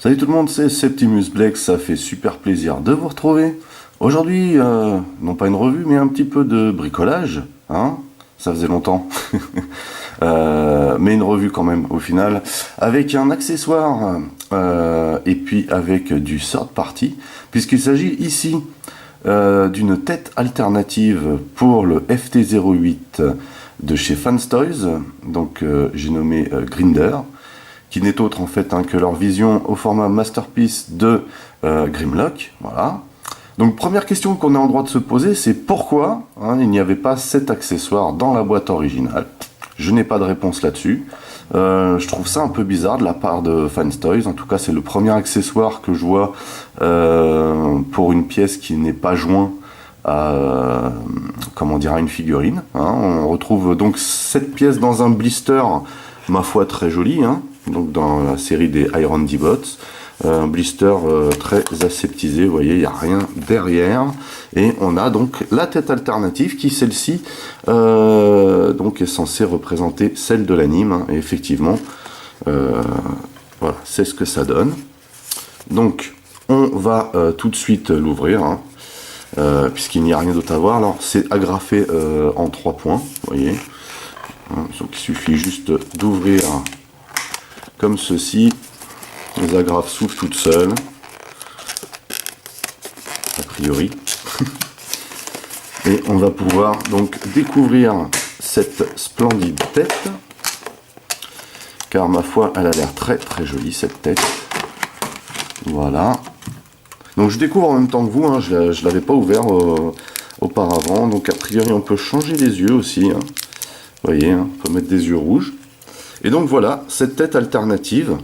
Salut tout le monde, c'est Septimus Black, ça fait super plaisir de vous retrouver. Aujourd'hui, non pas une revue, mais un petit peu de bricolage, hein, ça faisait longtemps. Mais une revue quand même au final, avec un accessoire et puis avec du third party, puisqu'il s'agit ici d'une tête alternative pour le FT08 de chez Fanstoys, donc j'ai nommé Grinder, qui n'est autre en fait que leur vision au format Masterpiece de Grimlock. Voilà. Donc première question qu'on est en droit de se poser, c'est pourquoi il n'y avait pas cet accessoire dans la boîte originale. Je n'ai pas de réponse là-dessus. Je trouve ça un peu bizarre de la part de Fanstoys. En tout cas, c'est le premier accessoire que je vois pour une pièce qui n'est pas joint à, comment dire, à une figurine. On retrouve donc cette pièce dans un blister, ma foi très joli, donc dans la série des Iron D-Bots. Un blister très aseptisé, vous voyez, il n'y a rien derrière. Et on a donc la tête alternative qui, celle-ci, donc est censée représenter celle de l'anime. Et effectivement, voilà, c'est ce que ça donne. Donc, on va tout de suite l'ouvrir, puisqu'il n'y a rien d'autre à voir. Alors, c'est agrafé en 3 points, vous voyez. Donc, il suffit juste d'ouvrir comme ceci. Les agrafes s'ouvrent toutes seules, a priori. Et on va pouvoir donc découvrir cette splendide tête, car ma foi, elle a l'air très très jolie cette tête. Voilà. Donc je découvre en même temps que vous, je ne l'avais pas ouvert auparavant. Donc a priori on peut changer les yeux aussi. Vous voyez, on peut mettre des yeux rouges. Et donc voilà, cette tête alternative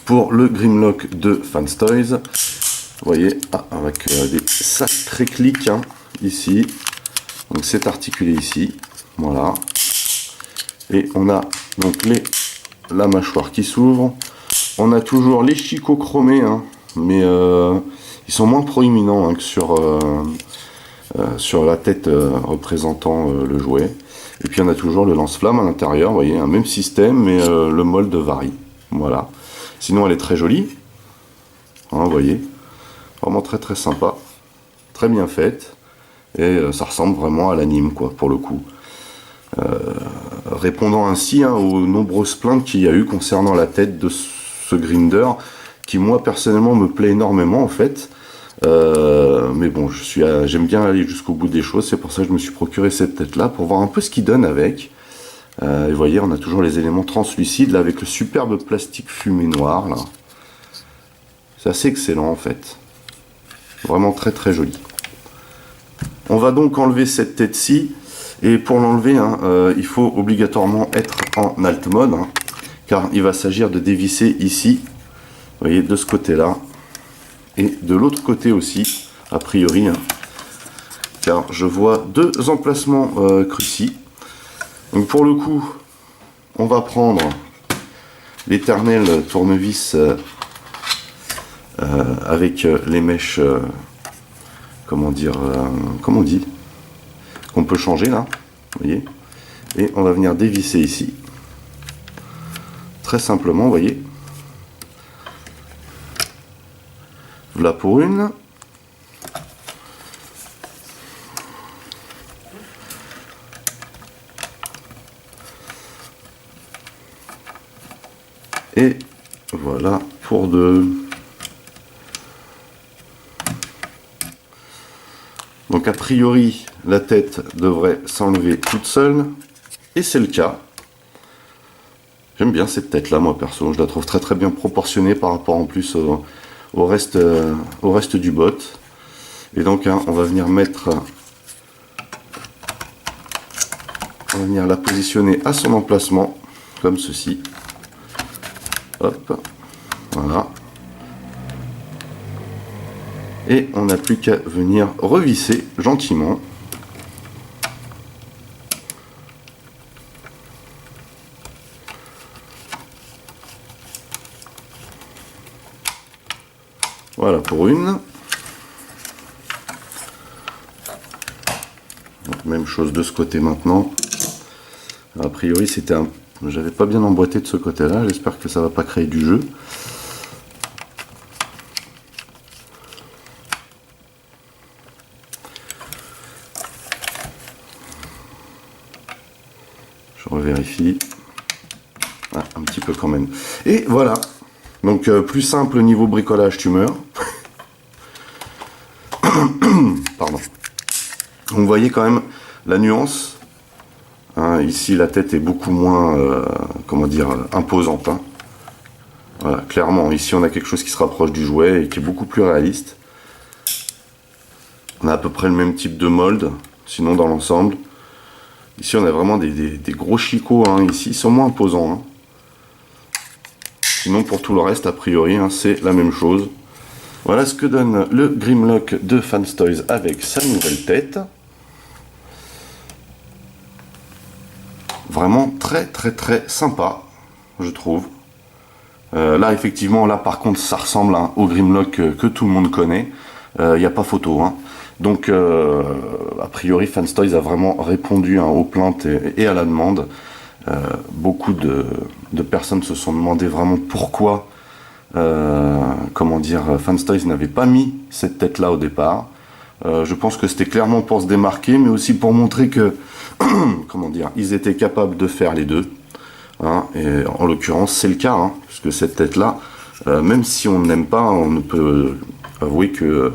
pour le Grimlock de Fanstoys. Vous voyez, avec des sacrés clics ici. Donc c'est articulé ici. Voilà. Et on a donc la mâchoire qui s'ouvre. On a toujours les chicots chromés, mais ils sont moins proéminents que sur la tête représentant le jouet. Et puis on a toujours le lance-flamme à l'intérieur, vous voyez, un même système, mais le molde varie. Voilà. Sinon, elle est très jolie. Vous voyez. Vraiment très très sympa. Très bien faite. Et ça ressemble vraiment à l'anime, quoi, pour le coup. Répondant ainsi aux nombreuses plaintes qu'il y a eu concernant la tête de ce Grinder, qui moi personnellement me plaît énormément en fait. Mais bon, j'aime bien aller jusqu'au bout des choses. C'est pour ça que je me suis procuré cette tête-là, pour voir un peu ce qu'il donne avec. Et vous voyez, on a toujours les éléments translucides là, avec le superbe plastique fumé noir là. C'est assez excellent en fait, vraiment très très joli. On va donc enlever cette tête-ci, et pour l'enlever il faut obligatoirement être en alt mode, car il va s'agir de dévisser ici, vous voyez, de ce côté là et de l'autre côté aussi a priori, car je vois deux emplacements crucis. Donc pour le coup, on va prendre l'éternel tournevis avec les mèches, comment dire, comment on dit, qu'on peut changer là, vous voyez, et on va venir dévisser ici, très simplement, vous voyez. Voilà pour une. Et voilà pour deux. Donc a priori, la tête devrait s'enlever toute seule. Et c'est le cas. J'aime bien cette tête-là, moi perso. Je la trouve très très bien proportionnée par rapport en plus au reste du bot. Et donc on va venir la positionner à son emplacement, comme ceci. Hop, voilà. Et on n'a plus qu'à venir revisser gentiment. Voilà pour une. Donc, même chose de ce côté maintenant. A priori c'était j'avais pas bien emboîté de ce côté là, j'espère que ça va pas créer du jeu. revérifie. Ah, un petit peu quand même. Et voilà. Donc plus simple niveau bricolage, tu meurs. Pardon. Vous voyez quand même la nuance. Hein, ici, la tête est beaucoup moins, comment dire, imposante. Hein. Voilà, clairement, ici, on a quelque chose qui se rapproche du jouet et qui est beaucoup plus réaliste. On a à peu près le même type de mold, sinon dans l'ensemble. Ici, on a vraiment des gros chicots. Hein. Ici, ils sont moins imposants. Hein. Sinon, pour tout le reste, a priori, hein, c'est la même chose. Voilà ce que donne le Grimlock de Fanstoys avec sa nouvelle tête. Vraiment très sympa, je trouve. Là, effectivement, là par contre, ça ressemble hein, au Grimlock que tout le monde connaît. Il n'y a pas photo. Hein. Donc, a priori, Fanstoys a vraiment répondu hein, aux plaintes et à la demande. Beaucoup de personnes se sont demandé vraiment pourquoi comment dire, Fanstoys n'avait pas mis cette tête là au départ. Je pense que c'était clairement pour se démarquer, mais aussi pour montrer que comment dire, ils étaient capables de faire les deux. Hein, et en l'occurrence, c'est le cas, hein, puisque cette tête là, même si on n'aime pas, on ne peut avouer que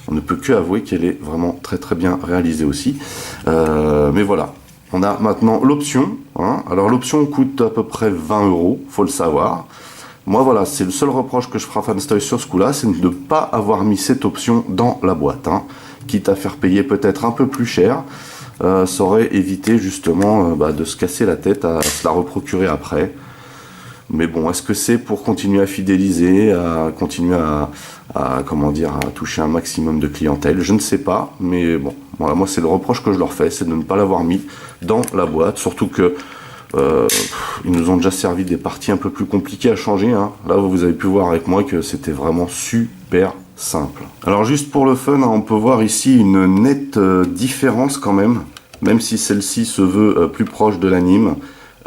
on ne peut que avouer qu'elle est vraiment très bien réalisée aussi. Mais voilà. On a maintenant l'option. Hein. Alors l'option coûte à peu près 20 €, faut le savoir. Moi voilà, c'est le seul reproche que je ferai à Fanstoys sur ce coup-là, c'est de ne pas avoir mis cette option dans la boîte. Hein. Quitte à faire payer peut-être un peu plus cher, ça aurait évité justement de se casser la tête à se la reprocurer après. Mais bon, est-ce que c'est pour continuer à fidéliser, à continuer à comment dire, à toucher un maximum de clientèle? Je ne sais pas, mais bon, voilà, moi c'est le reproche que je leur fais, c'est de ne pas l'avoir mis dans la boîte, surtout que ils nous ont déjà servi des parties un peu plus compliquées à changer. Hein. Là, vous avez pu voir avec moi que c'était vraiment super simple. Alors juste pour le fun, hein, on peut voir ici une nette différence quand même si celle-ci se veut plus proche de l'anime.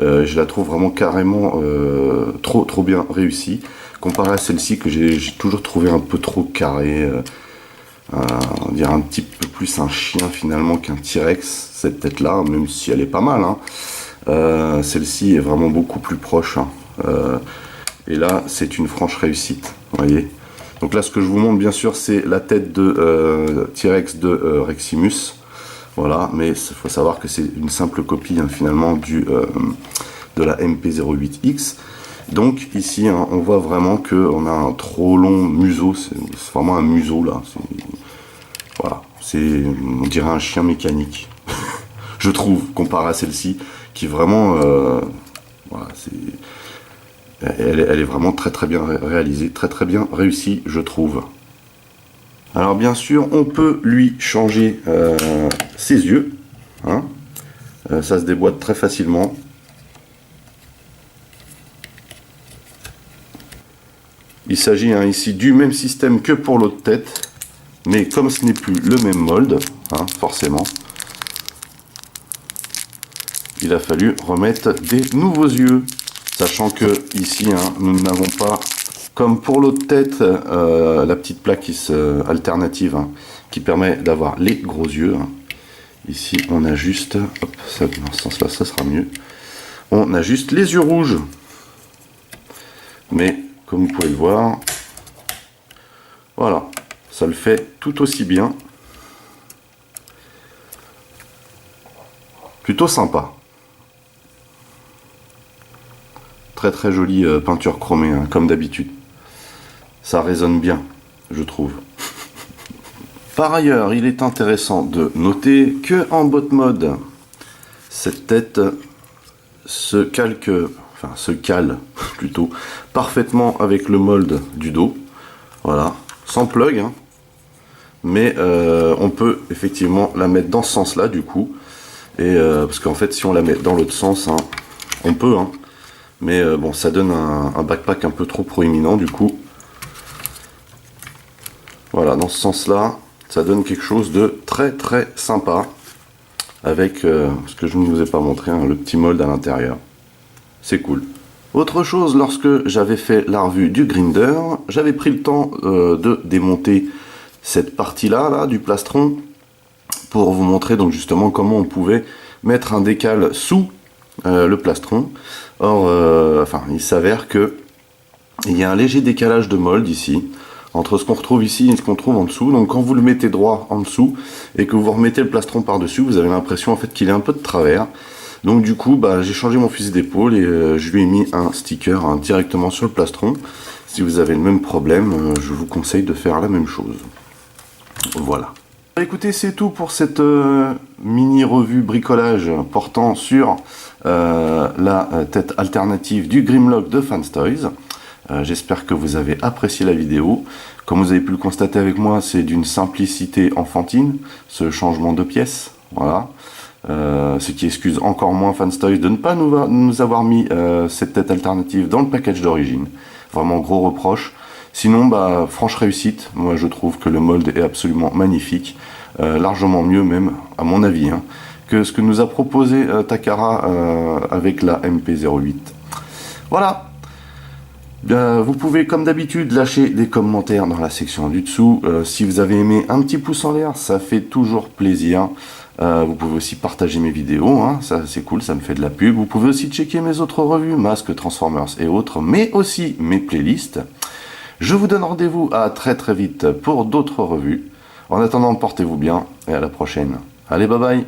Je la trouve vraiment carrément trop bien réussie comparé à celle-ci que j'ai toujours trouvé un peu trop carrée, on dirait un petit peu plus un chien finalement qu'un T-Rex, cette tête là, même si elle est pas mal hein. Celle-ci est vraiment beaucoup plus proche hein. Et là c'est une franche réussite, vous voyez. Donc là ce que je vous montre bien sûr c'est la tête de T-Rex de Reximus. Voilà, mais il faut savoir que c'est une simple copie hein, finalement de la MP08X. Donc ici, hein, on voit vraiment qu'on a un trop long museau. C'est vraiment un museau là. Voilà, on dirait un chien mécanique. Je trouve, comparé à celle-ci, qui vraiment, voilà, elle est vraiment très bien réalisée, très bien réussie, je trouve. Alors bien sûr, on peut lui changer ses yeux. Hein. Ça se déboîte très facilement. Il s'agit hein, ici du même système que pour l'autre tête. Mais comme ce n'est plus le même mold, hein, forcément, il a fallu remettre des nouveaux yeux. Sachant que ici, hein, nous n'avons pas... Comme pour l'autre tête, la petite plaque alternative hein, qui permet d'avoir les gros yeux. Hein. Ici, on a juste, hop, ça, dans ce sens-là, ça sera mieux. On a juste les yeux rouges. Mais, comme vous pouvez le voir, voilà, ça le fait tout aussi bien. Plutôt sympa. Très jolie peinture chromée, hein, comme d'habitude. Ça résonne bien, je trouve. Par ailleurs, il est intéressant de noter que en bot mode, cette tête se cale plutôt parfaitement avec le mold du dos. Voilà, sans plug, hein. Mais on peut effectivement la mettre dans ce sens-là du coup. Et parce qu'en fait, si on la met dans l'autre sens, hein, on peut, hein. Mais bon, ça donne un backpack un peu trop proéminent du coup. Voilà, dans ce sens-là, ça donne quelque chose de très sympa. Avec ce que je ne vous ai pas montré, hein, le petit mold à l'intérieur. C'est cool. Autre chose, lorsque j'avais fait la revue du Grinder, j'avais pris le temps de démonter cette partie-là là, du plastron pour vous montrer donc justement comment on pouvait mettre un décal sous le plastron. Or, enfin, il s'avère que il y a un léger décalage de mold ici, entre ce qu'on retrouve ici et ce qu'on trouve en dessous. Donc quand vous le mettez droit en dessous, et que vous remettez le plastron par-dessus, vous avez l'impression en fait qu'il est un peu de travers. Donc du coup, j'ai changé mon fusil d'épaule, et je lui ai mis un sticker directement sur le plastron. Si vous avez le même problème, je vous conseille de faire la même chose. Voilà. Écoutez, c'est tout pour cette mini revue bricolage portant sur la tête alternative du Grimlock de Fanstoys. J'espère que vous avez apprécié la vidéo. Comme vous avez pu le constater avec moi, c'est d'une simplicité enfantine, ce changement de pièce. Voilà. Ce qui excuse encore moins Fanstoys de ne pas nous avoir mis cette tête alternative dans le package d'origine. Vraiment gros reproche. Sinon, franche réussite. Moi, je trouve que le mold est absolument magnifique. Largement mieux même, à mon avis, hein, que ce que nous a proposé Takara avec la MP08. Voilà. Vous pouvez, comme d'habitude, lâcher des commentaires dans la section du dessous. Si vous avez aimé, un petit pouce en l'air, ça fait toujours plaisir. Vous pouvez aussi partager mes vidéos, hein, ça c'est cool, ça me fait de la pub. Vous pouvez aussi checker mes autres revues, Masques, Transformers et autres, mais aussi mes playlists. Je vous donne rendez-vous à très vite pour d'autres revues. En attendant, portez-vous bien et à la prochaine. Allez, bye bye!